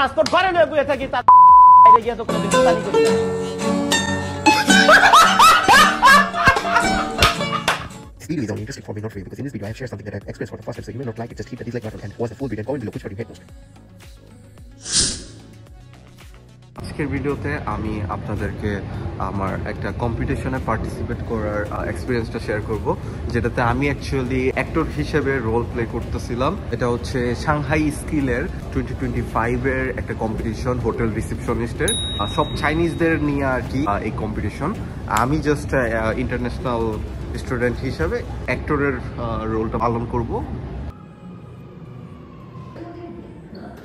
Passport ঘরে লয়ে বসে থাকি তার বাইরে গিয়ে তো কোনোদিন পানি করি না। This video is only interesting for me, not for you, because in this video I have shared something that I've experienced for the first time, so you may not like it, just hit the dislike button and watch the full video and comment below which part you hate most. আজকের ভিডিওতে আমি আপনাদেরকে আমার একটা কম্পিটিশনে participate করার এক্সপিরিয়েন্সটা share করব, যেটাতে আমি অ্যাকচুয়ালি অ্যাক্টর হিসেবে রোল প্লে করতেছিলাম। এটা হচ্ছে সাংহাই স্কিলের 2025-এর একটা কম্পিটিশন, হোটেল রিসেপশনিস্টের। সব চাইনিজদের নিয়ে আর কি এই কম্পিটিশন। আমি জাস্ট ইন্টারন্যাশনাল স্টুডেন্ট হিসেবে অ্যাক্টরের রোলটা পালন করব।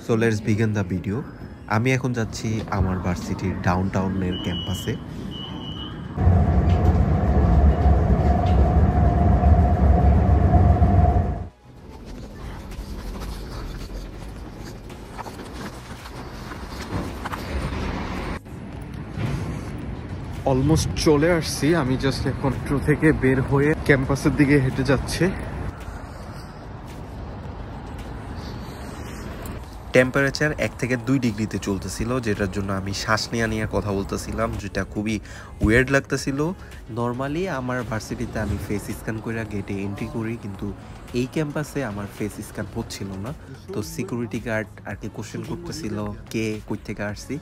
So let's begin the video. আমি এখন যাচ্ছি আমার ভার্সিটির ডাউনটাউনের ক্যাম্পাসে। অলমোস্ট চলে আসছি, আমি জাস্ট এখন মেট্রো থেকে বের হয়ে ক্যাম্পাসের দিকে হেঁটে যাচ্ছি। টেম্পারেচার 1 থেকে 2 ডিগ্রিতে চলতেছিল, যেটার জন্য আমি শ্বাস নিয়ে কথা বলতেছিলাম, যেটা খুবই ওয়ার্ড লাগতেছিল। নর্মালি আমার ভার্সিটিতে আমি ফেস স্ক্যান করে গেটে এন্ট্রি করি, কিন্তু এই ক্যাম্পাসে আমার ফেস স্ক্যান হচ্ছিল না। তো সিকিউরিটি গার্ড আর কি কোশ্চেন করতেছিল কে কই থেকে আসছি।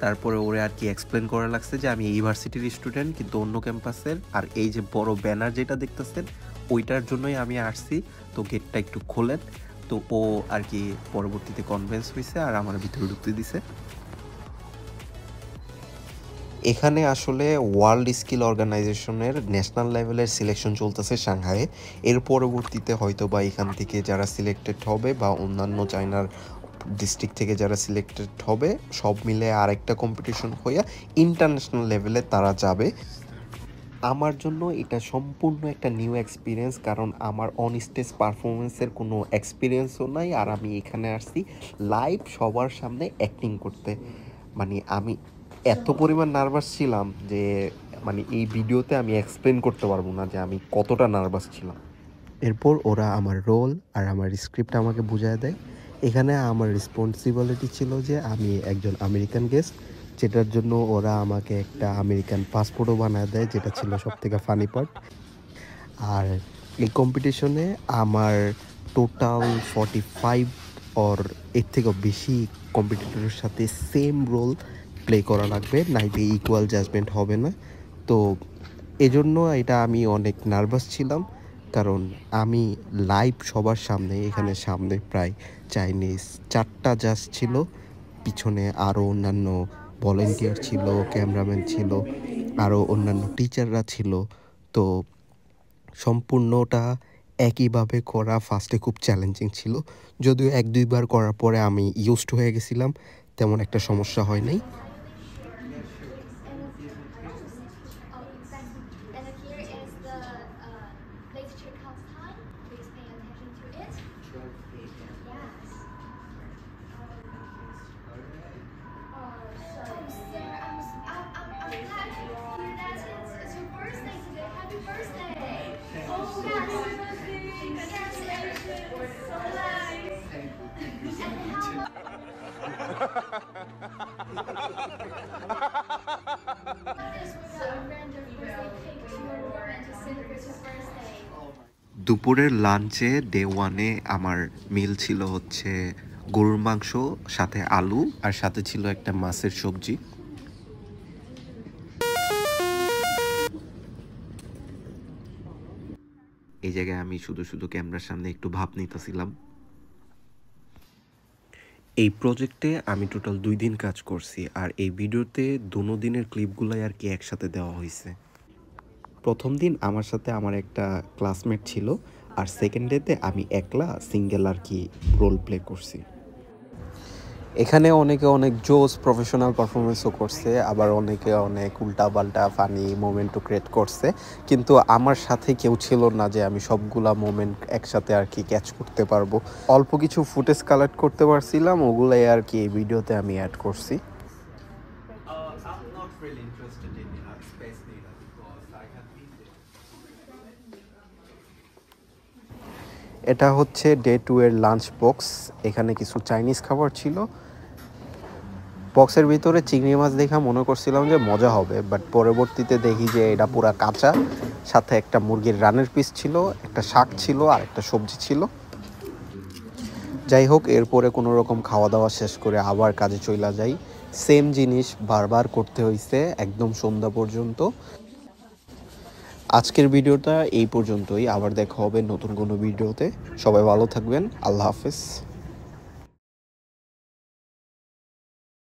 তারপরে ওরে আর কি এক্সপ্লেন করা লাগছে যে আমি এই ভার্সিটির স্টুডেন্ট, কিন্তু অন্য ক্যাম্পাসের, আর এই যে বড় ব্যানার যেটা দেখতেছেন ওইটার জন্যই আমি আসছি, তো গেটটা একটু খোলেন। তো ও আর কি পরবর্তীতে কনভিন্স হয়েছে আর আমার ভিতরে ঢুকতে দিছে। এখানে আসলে ওয়ার্ল্ড স্কিল অর্গানাইজেশনের ন্যাশনাল লেভেলের সিলেকশন চলতেছে সাংহাইয়ে। এর পরবর্তীতে হয়তো বা এখান থেকে যারা সিলেক্টেড হবে বা অন্যান্য চায়নার ডিস্ট্রিক্ট থেকে যারা সিলেক্টেড হবে, সব মিলে আরেকটা কম্পিটিশন হইয়া ইন্টারন্যাশনাল লেভেলে তারা যাবে। আমার জন্য এটা সম্পূর্ণ একটা নিউ এক্সপিরিয়েন্স, কারণ আমার অন স্টেজ পারফরমেন্সের কোনো এক্সপিরিয়েন্সও নাই, আর আমি এখানে আসছি লাইভ সবার সামনে অ্যাক্টিং করতে। মানে আমি এত পরিমাণ নার্ভাস ছিলাম যে মানে এই ভিডিওতে আমি এক্সপ্লেন করতে পারবো না যে আমি কতটা নার্ভাস ছিলাম। এরপর ওরা আমার রোল আর আমার স্ক্রিপ্ট আমাকে বুঝায় দেয়। এখানে আমার রেসপন্সিবিলিটি ছিল যে আমি একজন আমেরিকান গেস্ট, যেটার জন্য ওরা আমাকে একটা আমেরিকান পাসপোর্টও বানায় দেয়, যেটা ছিল সবথেকে ফানি পার্ট। আর এই কম্পিটিশনে আমার টোটাল 45 অর এর থেকেও বেশি কম্পিটিটরের সাথে সেম রোল প্লে করা লাগবে, নাইলে ইকুয়াল জাজমেন্ট হবে না। তো এজন্য এটা আমি অনেক নার্ভাস ছিলাম, কারণ আমি লাইভ সবার সামনে, এখানে সামনে প্রায় চাইনিজ 4টা জাজ ছিল, পিছনে আরও অন্যান্য ভলেন্টিয়ার ছিল, ক্যামেরাম্যান ছিল, আরও অন্যান্য টিচাররা ছিল। তো সম্পূর্ণটা একইভাবে করা ফার্স্টে খুব চ্যালেঞ্জিং ছিল, যদিও 1-2বার করার পরে আমি ইউজড হয়ে গেছিলাম, তেমন একটা সমস্যা হয় নাই। দুপুরের লাঞ্চে ডে 1-এ আমার মিল ছিল হচ্ছে গরুর মাংস, সাথে আলু, আর সাথে ছিল একটা মাছের সবজি। এই জায়গায় আমি শুধু ক্যামেরার সামনে একটু ভাব নিতেছিলাম। এই প্রজেক্টে আমি টোটাল 2 দিন কাজ করছি, আর এই ভিডিওতে 2 দিনের ক্লিপগুলাই আর কি একসাথে দেওয়া হয়েছে। প্রথম দিন আমার সাথে আমার একটা ক্লাসমেট ছিল, আর সেকেন্ড ডেতে আমি একলা সিঙ্গেল আর কি রোল প্লে করছি। এখানে অনেকে অনেক জোস প্রফেশনাল পারফরমেন্সও করছে, আবার অনেকে অনেক উল্টাপাল্টা ফানি মোমেন্টও ক্রিয়েট করছে, কিন্তু আমার সাথে কেউ ছিল না যে আমি সবগুলা মোমেন্ট একসাথে আর কি ক্যাচ করতে পারবো। অল্প কিছু ফুটেজ কালেক্ট করতে পারছিলাম, ওগুলাই আর কি এই ভিডিওতে আমি অ্যাড করছি। এটা হচ্ছে ডে 2 এর লাঞ্চ বক্স। এখানে কিছু চাইনিজ খাবার ছিল, বক্সের ভিতরে চিংড়ি মাছ দেখা মনে করছিলাম যে মজা হবে, বাট পরবর্তীতে দেখি যে এটা পুরা কাঁচা, সাথে একটা মুরগির রানের পিস ছিল, একটা শাক ছিল আর একটা সবজি ছিল। যাই হোক, এরপরে কোনো রকম খাওয়া দাওয়া শেষ করে আবার কাজে চইলা যাই। সেম জিনিস বারবার করতে হইছে একদম সন্ধ্যা পর্যন্ত। আজকের ভিডিওটা এই পর্যন্তই, আবার দেখা হবে নতুন কোনো ভিডিওতে। সবাই ভালো থাকবেন, আল্লাহ হাফেজ।